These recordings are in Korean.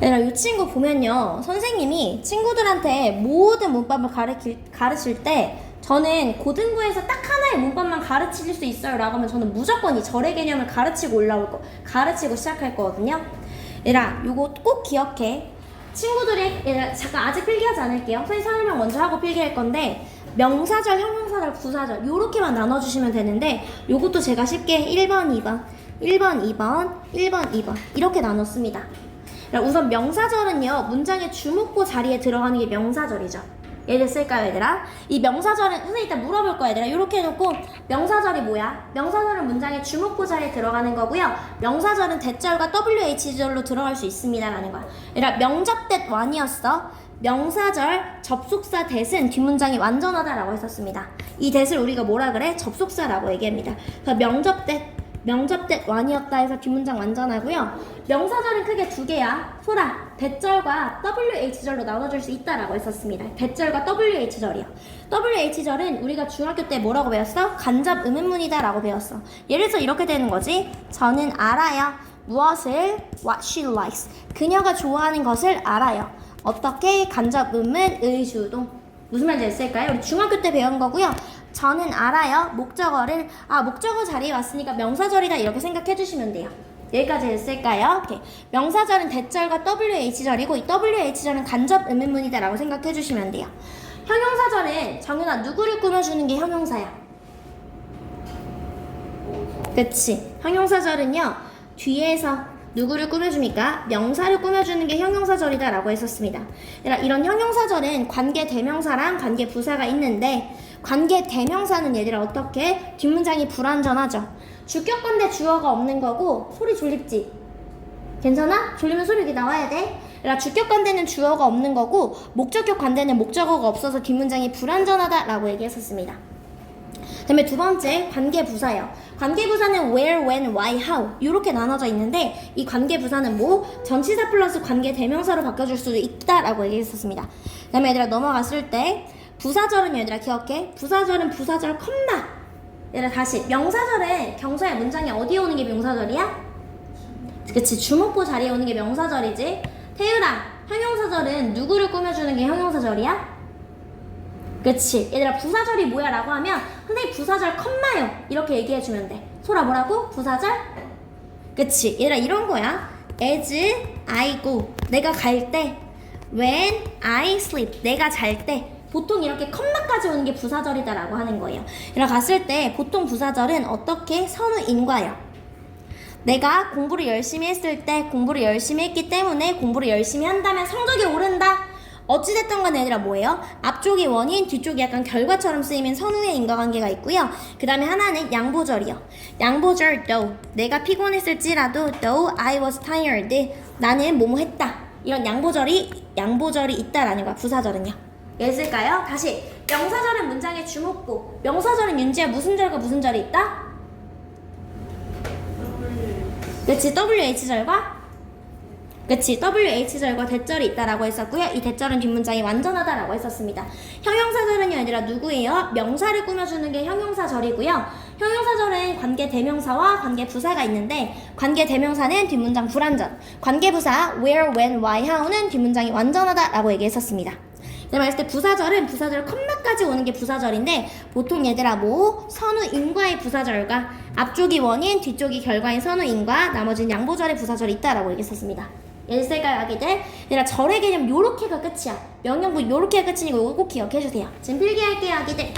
얘들아, 이 친구 보면요. 선생님이 친구들한테 모든 문법을 가르칠 때 저는 고등부에서 딱 하나의 문법만 가르칠 수 있어요 라고 하면 저는 무조건 이 절의 개념을 가르치고 시작할 거거든요. 얘들아, 요거 꼭 기억해. 친구들이, 얘들아, 잠깐 아직 필기하지 않을게요. 선생님 설명 먼저 하고 필기할 건데, 명사절, 형용사절, 부사절 요렇게만 나눠주시면 되는데, 요것도 제가 쉽게 1번, 2번 1번, 2번, 1번, 2번 이렇게 나눴습니다. 우선 명사절은요, 문장의 주목보 자리에 들어가는 게 명사절이죠. 이해됐을까요, 얘들아? 이 명사절은 선생님 이따 물어볼 거야, 얘들아. 이렇게 해놓고 명사절이 뭐야? 명사절은 문장의 주목보 자리에 들어가는 거고요. 명사절은 대절과 WH절로 들어갈 수 있습니다 라는 거야. 얘들아, 명접댓 완이었어. 명사절 접속사 대은 뒷문장이 완전하다라고 했었습니다. 이 대을 우리가 뭐라 그래? 접속사라고 얘기합니다. 그래서 명접댓 완이었다 해서 뒷문장 완전하고요. 명사절은 크게 두 개야. 소라, 대절과 WH절로 나눠줄 수 있다라고 했었습니다. 대절과 WH절이요. WH절은 우리가 중학교 때 뭐라고 배웠어? 간접 의문문이다 라고 배웠어. 예를 들어서 이렇게 되는 거지. 저는 알아요. 무엇을? What she likes. 그녀가 좋아하는 것을 알아요. 어떻게? 간접 의문, 의주동. 무슨 말인지 됐을까요? 우리 중학교 때 배운 거고요. 저는 알아요. 목적어를 목적어 자리에 왔으니까 명사절이다 이렇게 생각해 주시면 돼요. 여기까지 됐을까요? 오케이. 명사절은 대절과 WH절이고 이 WH절은 간접 의문문이다 라고 생각해 주시면 돼요. 형용사절은 정윤아 누구를 꾸며주는 게 형용사야? 그치. 형용사절은요 뒤에서 누구를 꾸며줍니까? 명사를 꾸며주는 게 형용사절이다 라고 했었습니다. 이런 형용사절은 관계 대명사랑 관계 부사가 있는데 관계 대명사는 얘들아 어떻게? 뒷문장이 불완전하죠. 주격관대 주어가 없는 거고 소리 졸립지? 괜찮아? 졸리면 소리 이렇게 나와야 돼. 주격관대는 주어가 없는 거고 목적격 관대는 목적어가 없어서 뒷문장이 불완전하다 라고 얘기했었습니다. 그 다음에 두 번째 관계부사예요. 관계부사는 where, when, why, how 이렇게 나눠져 있는데 이 관계부사는 뭐? 전치사 플러스 관계대명사로 바꿔줄 수도 있다라고 얘기했었습니다. 그 다음에 얘들아 넘어갔을 때 부사절은 얘들아 기억해. 부사절은 부사절 컴마. 얘들아 다시 명사절은 경서의 문장이 어디에 오는 게 명사절이야? 그치, 주목보 자리에 오는 게 명사절이지. 태율아, 형용사절은 누구를 꾸며주는 게 형용사절이야? 그치. 얘들아 부사절이 뭐야 라고 하면 선생님 부사절 컴마요 이렇게 얘기해주면 돼. 소라 뭐라고? 부사절? 그치. 얘들아 이런 거야. as I go 내가 갈 때, when I sleep 내가 잘 때 보통 이렇게 컴마까지 오는 게 부사절이다 라고 하는 거예요. 얘들아 갔을 때 보통 부사절은 어떻게? 선우인과요. 내가 공부를 열심히 했을 때 공부를 열심히 했기 때문에 공부를 열심히 한다면 성적이 오른다. 어찌됐든 간에 얘들아 뭐예요? 앞쪽이 원인, 뒤쪽이 약간 결과처럼 쓰이면 선후의 인과관계가 있고요. 그 다음에 하나는 양보절이요. 양보절 though 내가 피곤했을지라도 though I was tired 나는 뭐뭐 했다. 이런 양보절이 있다라는 거야. 부사절은요. 있을까요? 다시 명사절은 문장의 주목보. 명사절은 윤지야 무슨 절과 무슨 절이 있다? 그치, WH절과 그치, WH절과 대절이 있다라고 했었고요. 이 대절은 뒷문장이 완전하다라고 했었습니다. 형용사절은요, 얘들아 누구예요? 명사를 꾸며주는 게 형용사절이고요. 형용사절은 관계 대명사와 관계 부사가 있는데 관계 대명사는 뒷문장 불완전, 관계 부사 where, when, why, how는 뒷문장이 완전하다라고 얘기했었습니다. 내가 말했을 때 부사절은 부사절 컴마까지 오는 게 부사절인데 보통 얘들아 뭐 선우인과의 부사절과 앞쪽이 원인 뒤쪽이 결과인 선우인과 나머지는 양보절의 부사절이 있다라고 얘기했었습니다. 있을까요 아기들? 얘들아 절의 개념 요렇게가 끝이야. 명령구 요렇게가 끝이니까 이거 꼭 기억해주세요. 지금 필기할게요 아기들.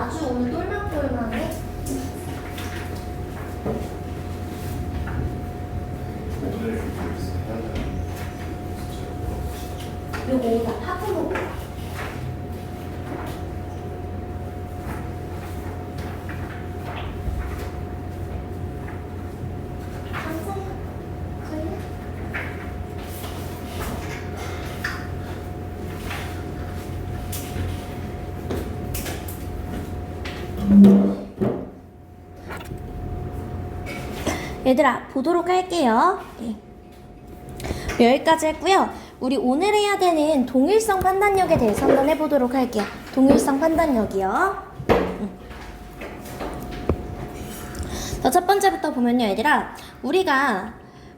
아주 오늘 똘망똘망해. 요거 다 파트로 얘들아 보도록 할게요. 여기까지 했고요. 우리 오늘 해야 되는 동일성 판단력에 대해서 한번 해보도록 할게요. 동일성 판단력이요. 첫 번째부터 보면요, 얘들아. 우리가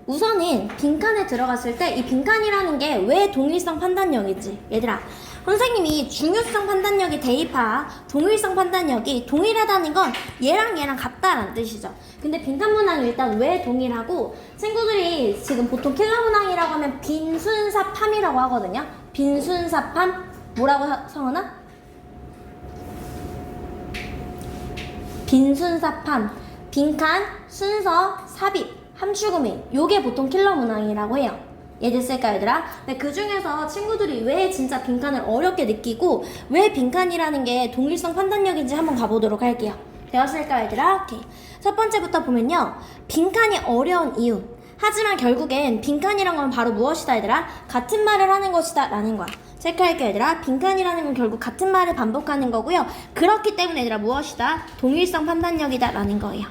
우선은 빈칸에 들어갔을 때 이 빈칸이라는 게 왜 동일성 판단력이지? 얘들아, 선생님이 중요성 판단력이 대입하, 동일성 판단력이 동일하다는 건 얘랑 같다라는 뜻이죠. 근데 빈칸 문항이 일단 왜 동일하고, 친구들이 지금 보통 킬러 문항이라고 하면 빈순사팜이라고 하거든요. 빈순사팜 뭐라고 성은아? 빈순사팜, 빈칸, 순서, 삽입, 함축음인, 요게 보통 킬러 문항이라고 해요. 이해됐을까 얘들아? 근데 그 중에서 친구들이 왜 진짜 빈칸을 어렵게 느끼고 왜 빈칸이라는 게 동일성 판단력인지 한번 가보도록 할게요. 되었을까 얘들아? 오케이. 첫 번째부터 보면요, 빈칸이 어려운 이유. 하지만 결국엔 빈칸이란 건 바로 무엇이다 얘들아? 같은 말을 하는 것이다 라는 거야. 체크할게요 얘들아. 빈칸이라는 건 결국 같은 말을 반복하는 거고요. 그렇기 때문에 얘들아 무엇이다? 동일성 판단력이다 라는 거예요.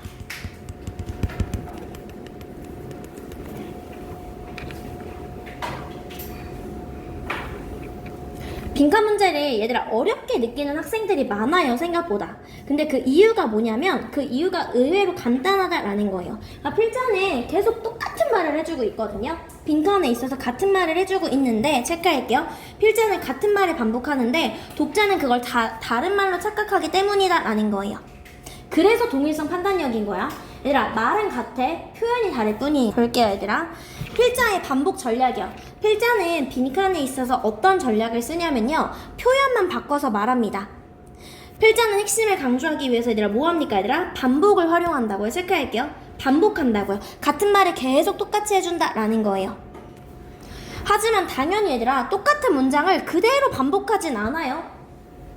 빈칸 문제를 얘들아 어렵게 느끼는 학생들이 많아요, 생각보다. 근데 그 이유가 뭐냐면 그 이유가 의외로 간단하다라는 거예요. 그러니까 필자는 계속 똑같은 말을 해주고 있거든요. 빈칸에 있어서 같은 말을 해주고 있는데, 체크할게요. 필자는 같은 말을 반복하는데 독자는 그걸 다른 말로 착각하기 때문이다라는 거예요. 그래서 동일성 판단력인 거야. 얘들아, 말은 같아, 표현이 다를 뿐이에요. 볼게요 얘들아. 필자의 반복 전략이요. 필자는 빈칸에 있어서 어떤 전략을 쓰냐면요, 표현만 바꿔서 말합니다. 필자는 핵심을 강조하기 위해서 얘들아 뭐합니까 얘들아? 반복을 활용한다고요. 체크할게요. 반복한다고요. 같은 말을 계속 똑같이 해준다라는 거예요. 하지만 당연히 얘들아 똑같은 문장을 그대로 반복하진 않아요.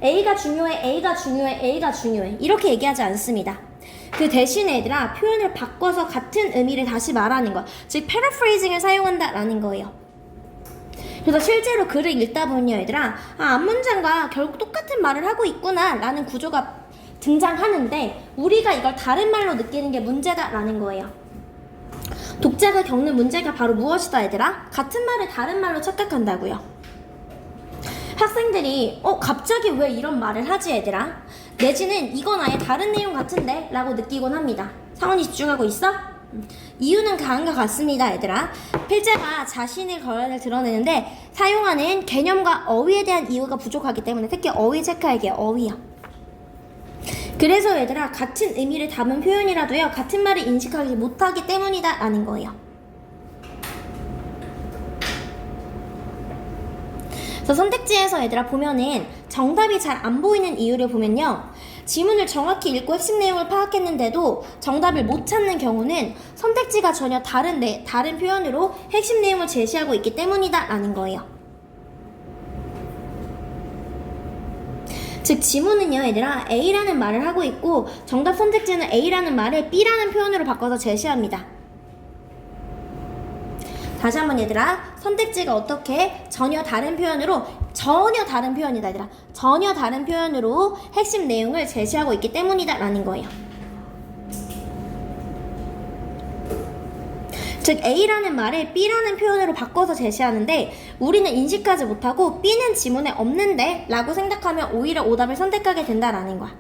A가 중요해, A가 중요해, A가 중요해 이렇게 얘기하지 않습니다. 그 대신에 얘들아 표현을 바꿔서 같은 의미를 다시 말하는 거, 즉 패러프레이징을 사용한다라는 거예요. 그래서 실제로 글을 읽다 보면요 얘들아, 앞문장과 결국 똑같은 말을 하고 있구나 라는 구조가 등장하는데 우리가 이걸 다른 말로 느끼는 게 문제다라는 거예요. 독자가 겪는 문제가 바로 무엇이다 얘들아? 같은 말을 다른 말로 착각한다고요. 학생들이 갑자기 왜 이런 말을 하지 얘들아? 내지는 이건 아예 다른 내용 같은데? 라고 느끼곤 합니다. 상원이 집중하고 있어? 이유는 다음과 같습니다 얘들아. 필자가 자신의 결론을 드러내는데 사용하는 개념과 어휘에 대한 이유가 부족하기 때문에, 특히 어휘 체크할게요. 어휘요. 그래서 얘들아 같은 의미를 담은 표현이라도요 같은 말을 인식하지 못하기 때문이다 라는 거예요. 그래서 선택지에서 얘들아 보면은 정답이 잘 안 보이는 이유를 보면요, 지문을 정확히 읽고 핵심 내용을 파악했는데도 정답을 못 찾는 경우는 선택지가 전혀 다른 표현으로 핵심 내용을 제시하고 있기 때문이다 라는 거예요. 즉 지문은요 얘들아 A라는 말을 하고 있고 정답 선택지는 A라는 말을 B라는 표현으로 바꿔서 제시합니다. 다시 한번 얘들아, 선택지가 어떻게 전혀 다른 표현이다 얘들아, 전혀 다른 표현으로 핵심 내용을 제시하고 있기 때문이다 라는 거예요. 즉 A라는 말을 B라는 표현으로 바꿔서 제시하는데 우리는 인식하지 못하고 B는 지문에 없는데 라고 생각하면 오히려 오답을 선택하게 된다라는 거야.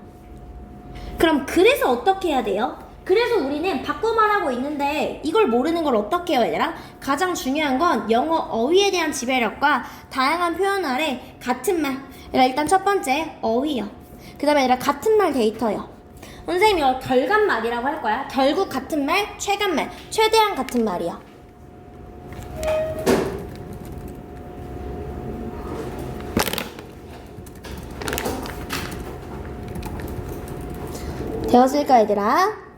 그럼 그래서 어떻게 해야 돼요? 그래서 우리는 바꿔 말하고 있는데 이걸 모르는 걸 어떻게 해요 얘들아? 가장 중요한 건 영어 어휘에 대한 지배력과 다양한 표현 아래 같은 말. 일단 첫 번째 어휘요. 그 다음에 얘들아 같은 말 데이터요. 선생님이 이걸 결간말이라고 할 거야. 결국 같은 말, 최간말, 최대한 같은 말이요. 되었을까 얘들아?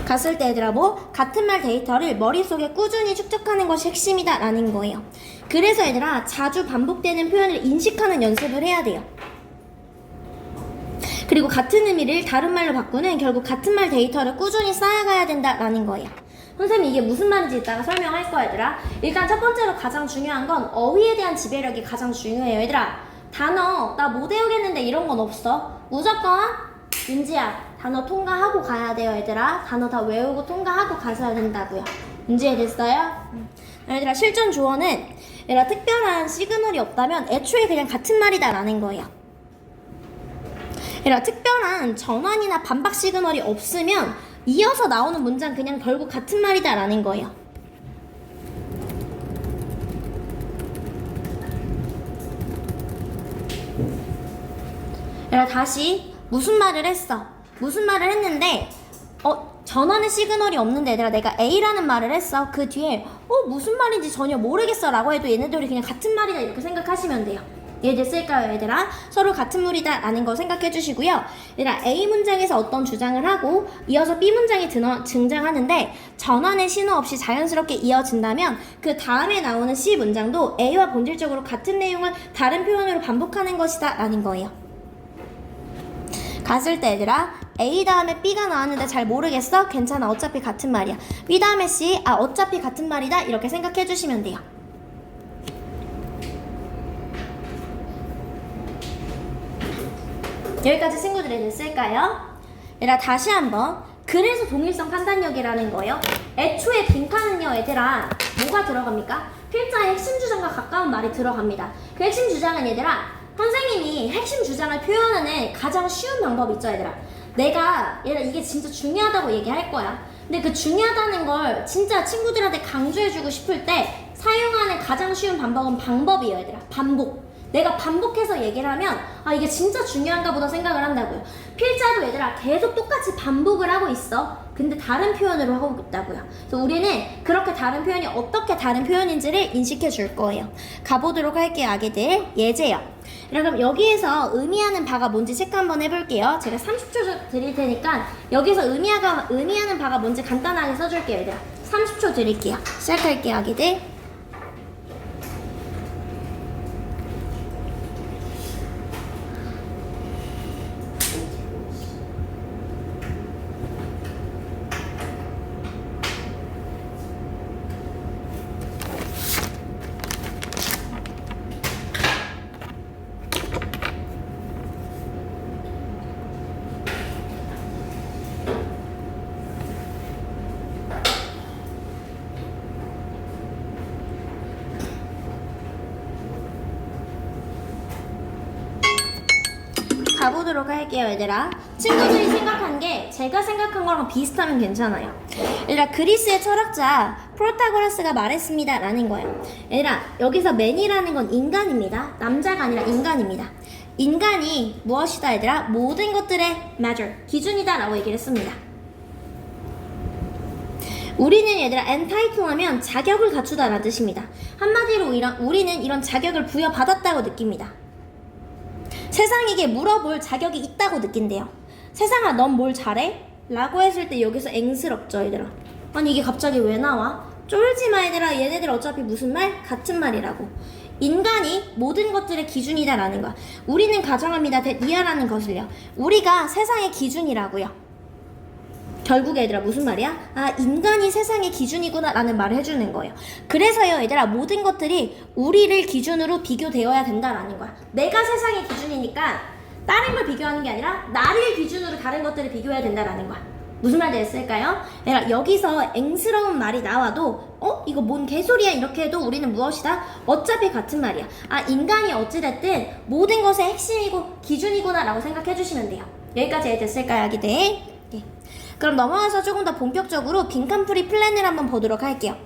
갔을 때 얘들아 뭐? 같은 말 데이터를 머릿속에 꾸준히 축적하는 것이 핵심이다 라는 거예요. 그래서 얘들아 자주 반복되는 표현을 인식하는 연습을 해야 돼요. 그리고 같은 의미를 다른 말로 바꾸는 결국 같은 말 데이터를 꾸준히 쌓아가야 된다라는 거예요. 선생님 이게 무슨 말인지 이따가 설명할 거야 얘들아. 일단 첫 번째로 가장 중요한 건 어휘에 대한 지배력이 가장 중요해요. 얘들아 단어 나 못 외우겠는데 이런 건 없어. 무조건 윤지야 단어 통과하고 가야 돼요 얘들아. 단어 다 외우고 통과하고 가셔야 된다고요. 문제 이해됐어요? 얘들아 실전 조언은 얘들아 특별한 시그널이 없다면 애초에 그냥 같은 말이다 라는 거예요. 얘들아 특별한 전환이나 반박 시그널이 없으면 이어서 나오는 문장 그냥 결국 같은 말이다 라는 거예요. 얘들아 다시 무슨 말을 했어? 무슨 말을 했는데 전환의 시그널이 없는데 얘들아 내가 A라는 말을 했어. 그 뒤에 무슨 말인지 전혀 모르겠어 라고 해도 얘네들이 그냥 같은 말이다 이렇게 생각하시면 돼요. 이해됐을까요 얘들아? 서로 같은 물이다 라는 거 생각해 주시고요. 얘들아 A 문장에서 어떤 주장을 하고 이어서 B 문장이 등장하는데 전환의 신호 없이 자연스럽게 이어진다면 그 다음에 나오는 C 문장도 A와 본질적으로 같은 내용을 다른 표현으로 반복하는 것이다 라는 거예요. 갔을 때 얘들아 A 다음에 B가 나왔는데 잘 모르겠어? 괜찮아 어차피 같은 말이야. B 다음에 C 어차피 같은 말이다 이렇게 생각해 주시면 돼요. 여기까지 친구들이 됐을까요? 얘들아 다시 한번 그래서 동일성 판단력이라는 거예요. 애초에 빈칸은요 얘들아 뭐가 들어갑니까? 필자의 핵심 주장과 가까운 말이 들어갑니다. 그 핵심 주장은 얘들아 선생님이 핵심 주장을 표현하는 가장 쉬운 방법이 있죠 얘들아. 내가 얘들아 이게 진짜 중요하다고 얘기할 거야. 근데 그 중요하다는 걸 진짜 친구들한테 강조해주고 싶을 때 사용하는 가장 쉬운 방법이에요 얘들아. 반복. 내가 반복해서 얘기를 하면 이게 진짜 중요한가 보다 생각을 한다고요. 필자도 얘들아 계속 똑같이 반복을 하고 있어. 근데 다른 표현으로 하고 있다고요. 그래서 우리는 그렇게 다른 표현이 어떻게 다른 표현인지를 인식해 줄 거예요. 가보도록 할게요 아기들. 예제요. 그럼 여기에서 의미하는 바가 뭔지 체크 한번 해볼게요. 제가 30초 드릴 테니까 여기서 의미하는 바가 뭔지 간단하게 써줄게요 얘들아. 30초 드릴게요. 시작할게요 아기들. 가보도록 할게요 얘들아. 친구들이 생각한 게 제가 생각한 거랑 비슷하면 괜찮아요. 얘들아 그리스의 철학자 프로타고라스가 말했습니다 라는 거예요. 얘들아 여기서 맨이라는 건 인간입니다. 남자가 아니라 인간입니다. 인간이 무엇이다 얘들아? 모든 것들의 measure, 기준이다 라고 얘기를 했습니다. 우리는 얘들아 entitled 자격을 갖추다 라는 뜻입니다. 한마디로 우리는 이런 자격을 부여받았다고 느낍니다. 세상에게 물어볼 자격이 있다고 느낀대요. 세상아 넌 뭘 잘해? 라고 했을 때 여기서 앵스럽죠 얘들아. 아니 이게 갑자기 왜 나와? 쫄지마 얘들아. 얘네들 어차피 무슨 말? 같은 말이라고. 인간이 모든 것들의 기준이다 라는 거야. 우리는 가정합니다 이하라는 것을요. 우리가 세상의 기준이라고요. 결국에 얘들아 무슨 말이야? 인간이 세상의 기준이구나 라는 말을 해주는 거예요. 그래서요 얘들아 모든 것들이 우리를 기준으로 비교되어야 된다라는 거야. 내가 세상의 기준이니까 다른 걸 비교하는 게 아니라 나를 기준으로 다른 것들을 비교해야 된다라는 거야. 무슨 말 됐을까요? 얘들아 여기서 앵스러운 말이 나와도 이거 뭔 개소리야 이렇게 해도 우리는 무엇이다? 어차피 같은 말이야. 인간이 어찌됐든 모든 것의 핵심이고 기준이구나 라고 생각해 주시면 돼요. 여기까지 됐을까요 아기들? 그럼 넘어가서 조금 더 본격적으로 빈칸풀이 플랜을 한번 보도록 할게요.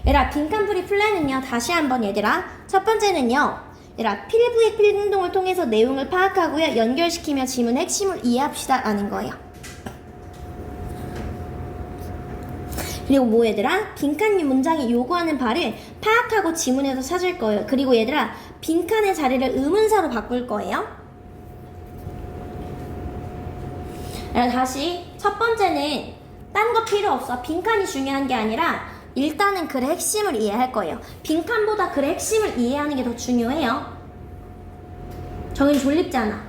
얘들아 빈칸풀이 플랜은요 다시 한번 얘들아 첫 번째는요 얘들아 필부의 필행동을 통해서 내용을 파악하고요 연결시키며 지문의 핵심을 이해합시다 라는 거예요. 그리고 뭐 얘들아 빈칸 문장이 요구하는 바를 파악하고 지문에서 찾을 거예요. 그리고 얘들아 빈칸의 자리를 의문사로 바꿀 거예요. 다시 첫 번째는 딴 거 필요 없어. 빈칸이 중요한 게 아니라 일단은 글의 핵심을 이해할 거예요. 빈칸보다 글의 핵심을 이해하는 게 더 중요해요. 정인 졸립잖아.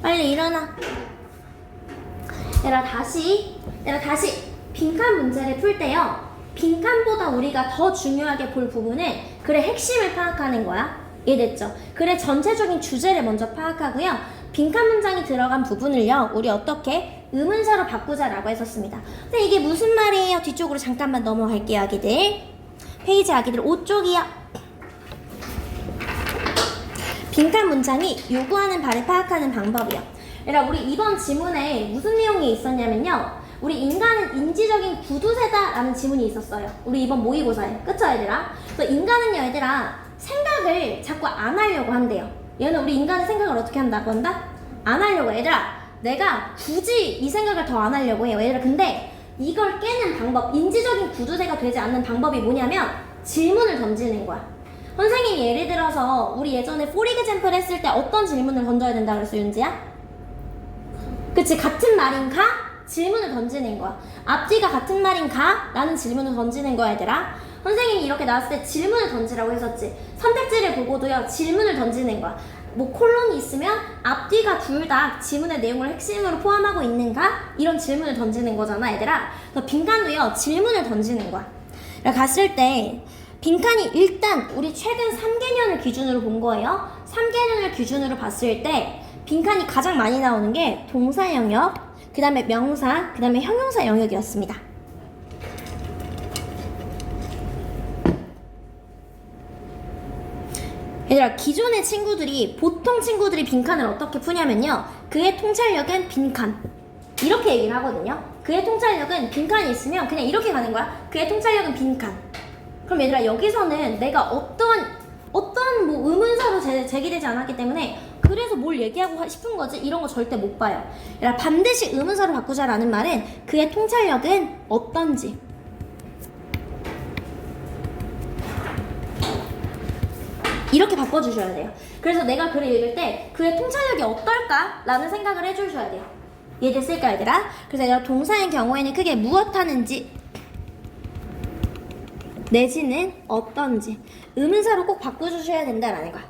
빨리 일어나. 얘들아 다시 빈칸 문제를 풀 때요. 빈칸보다 우리가 더 중요하게 볼 부분은 글의 핵심을 파악하는 거야. 이해됐죠? 글의 전체적인 주제를 먼저 파악하고요. 빈칸 문장이 들어간 부분을요. 우리 어떻게 의문사로 바꾸자라고 했었습니다. 근데 이게 무슨 말이에요? 뒤쪽으로 잠깐만 넘어갈게요, 아기들. 페이지 아기들 5쪽이요. 빈칸 문장이 요구하는 바를 파악하는 방법이요. 얘들아, 우리 이번 지문에 무슨 내용이 있었냐면요. 우리 인간은 인지적인 구두쇠다라는 지문이 있었어요. 우리 이번 모의고사에. 그쵸, 얘들아? 그래서 인간은요, 얘들아, 생각을 자꾸 안 하려고 한대요. 얘는 우리 인간의 생각을 어떻게 한다고 한다? 안 하려고 해. 얘들아, 내가 굳이 이 생각을 더 안 하려고 해요. 얘들아, 근데 이걸 깨는 방법, 인지적인 구두쇠가 되지 않는 방법이 뭐냐면 질문을 던지는 거야. 선생님이 예를 들어서 우리 예전에 for example 했을 때 어떤 질문을 던져야 된다 그랬어, 윤지야? 그치, 같은 말인가? 질문을 던지는 거야. 앞뒤가 같은 말인가? 라는 질문을 던지는 거야, 얘들아. 선생님이 이렇게 나왔을 때 질문을 던지라고 했었지. 선택지를 보고도요, 질문을 던지는 거야. 뭐 콜론이 있으면 앞뒤가 둘 다 지문의 내용을 핵심으로 포함하고 있는가? 이런 질문을 던지는 거잖아, 얘들아. 그래서 빈칸도요, 질문을 던지는 거야. 갔을 때 빈칸이 일단 우리 최근 3개년을 기준으로 본 거예요. 3개년을 기준으로 봤을 때 빈칸이 가장 많이 나오는 게 동사 영역, 그 다음에 명사, 그 다음에 형용사 영역이었습니다. 얘들아, 기존의 친구들이, 보통 친구들이 빈칸을 어떻게 푸냐면요, 그의 통찰력은 빈칸, 이렇게 얘기를 하거든요. 그의 통찰력은 빈칸이 있으면 그냥 이렇게 가는 거야. 그의 통찰력은 빈칸. 그럼 얘들아, 여기서는 내가 어떤 뭐 의문사로 제기되지 않았기 때문에 그래서 뭘 얘기하고 싶은 거지? 이런 거 절대 못 봐요. 얘들아, 반드시 의문사로 바꾸자라는 말은 그의 통찰력은 어떤지, 이렇게 바꿔주셔야 돼요. 그래서 내가 글을 읽을 때 그의 통찰력이 어떨까? 라는 생각을 해주셔야 돼요. 이해됐을까, 얘들아? 그래서 얘들아, 동사의 경우에는 크게 무엇 하는지 내지는 어떤지 의문사로 꼭 바꿔주셔야 된다라는 거야.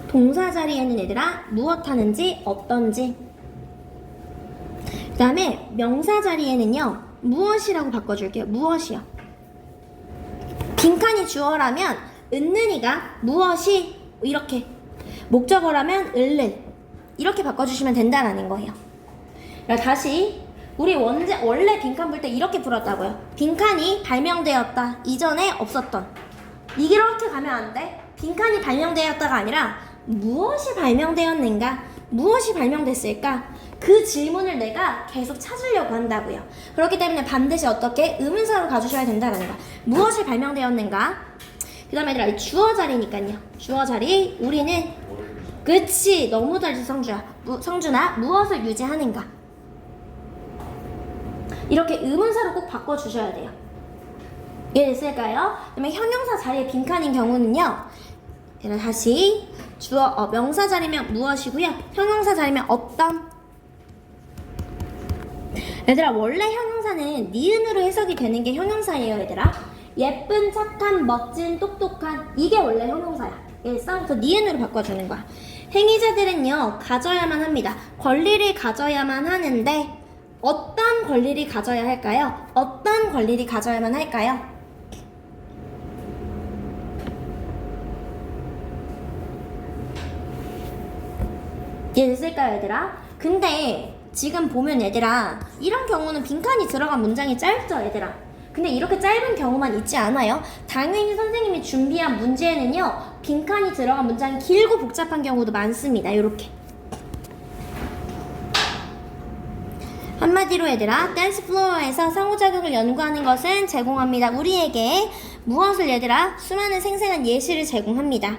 동사 자리에는 얘들아, 무엇 하는지, 어떤지. 그 다음에 명사 자리에는요, 무엇이라고 바꿔줄게요. 무엇이요. 빈칸이 주어라면 은는이가 무엇이, 이렇게. 목적어라면 을는, 이렇게 바꿔주시면 된다라는 거예요. 다시 우리 원래 빈칸 풀 때 이렇게 풀었다고요. 빈칸이 발명되었다, 이전에 없었던. 이렇게 가면 안 돼. 빈칸이 발명되었다가 아니라 무엇이 발명되었는가, 무엇이 발명됐을까, 그 질문을 내가 계속 찾으려고 한다고요. 그렇기 때문에 반드시 어떻게 의문사로 가주셔야 된다는 거야. 무엇이 발명되었는가. 그 다음에 얘들아, 주어 자리니까요. 주어 자리, 우리는, 그치, 너무 잘했어, 성준아. 무엇을 유지하는가. 이렇게 의문사로 꼭 바꿔주셔야 돼요. 이해됐을까요? 그 다음에 형용사 자리에 빈칸인 경우는요, 얘들아, 다시 주어, 명사 자리면 무엇이고요, 형용사 자리면 어떤. 얘들아, 원래 형용사는 니은으로 해석이 되는 게 형용사예요, 얘들아. 예쁜, 착한, 멋진, 똑똑한, 이게 원래 형용사야. 그래서 니은으로 바꿔주는 거야. 행위자들은요, 가져야만 합니다. 권리를 가져야만 하는데 어떤 권리를 가져야 할까요? 어떤 권리를 가져야만 할까요? 이해됐을까요, 얘들아? 근데 지금 보면 얘들아, 이런 경우는 빈칸이 들어간 문장이 짧죠, 얘들아. 근데 이렇게 짧은 경우만 있지 않아요. 당연히 선생님이 준비한 문제에는요, 빈칸이 들어간 문장이 길고 복잡한 경우도 많습니다. 이렇게. 한마디로 얘들아, 댄스 플로어에서 상호작용을 연구하는 것은 제공합니다. 우리에게 무엇을 얘들아? 수많은 생생한 예시를 제공합니다.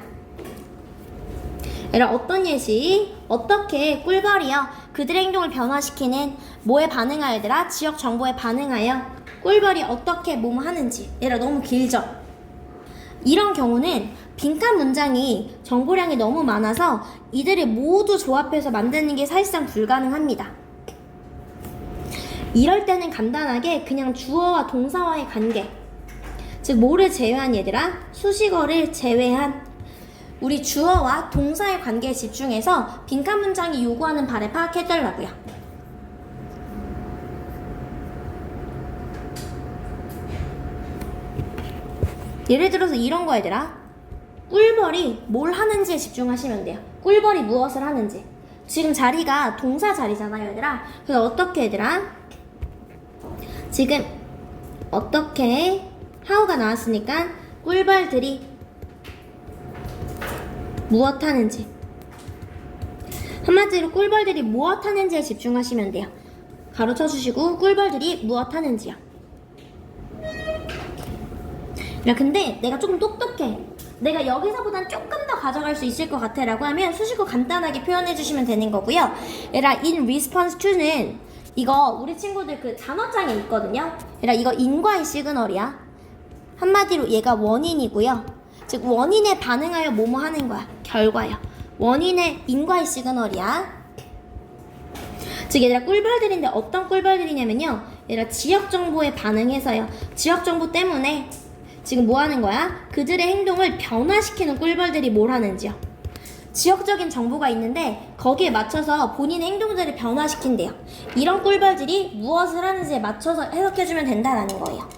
얘들아, 어떤 예시? 어떻게 꿀벌이요? 그들의 행동을 변화시키는 뭐에 반응하여 얘들아? 지역 정보에 반응하여 꿀벌이 어떻게 뭐뭐 하는지. 얘들아 너무 길죠? 이런 경우는 빈칸 문장이 정보량이 너무 많아서 이들을 모두 조합해서 만드는 게 사실상 불가능합니다. 이럴 때는 간단하게 그냥 주어와 동사와의 관계, 즉 뭐를 제외한 얘들아? 수식어를 제외한 우리 주어와 동사의 관계에 집중해서 빈칸 문장이 요구하는 바를 파악해달라고요. 예를 들어서 이런 거 얘들아. 꿀벌이 뭘 하는지에 집중하시면 돼요. 꿀벌이 무엇을 하는지. 지금 자리가 동사 자리잖아요 얘들아. 그래서 어떻게 얘들아? 지금 어떻게 how가 나왔으니까 꿀벌들이 무엇 하는지. 한마디로 꿀벌들이 무엇 하는지에 집중하시면 돼요. 가로쳐 주시고 꿀벌들이 무엇 하는지요. 야, 근데 내가 조금 똑똑해. 내가 여기서보단 조금 더 가져갈 수 있을 것 같아 라고 하면 수식어 간단하게 표현해 주시면 되는 거고요. 얘들아, in response to는 이거 우리 친구들 그 단어장에 있거든요. 얘들아, 이거 인과의 시그널이야. 한마디로 얘가 원인이고요. 즉 원인에 반응하여 뭐뭐 하는 거야. 결과야. 원인의 인과의 시그널이야. 즉 얘들아, 꿀벌들인데 어떤 꿀벌들이냐면요. 얘들아, 지역 정보에 반응해서요. 지역 정보 때문에 지금 뭐 하는 거야? 그들의 행동을 변화시키는 꿀벌들이 뭘 하는지요. 지역적인 정보가 있는데 거기에 맞춰서 본인의 행동들을 변화시킨대요. 이런 꿀벌들이 무엇을 하는지에 맞춰서 해석해주면 된다라는 거예요.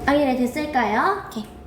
이해됐을까요? 오케이.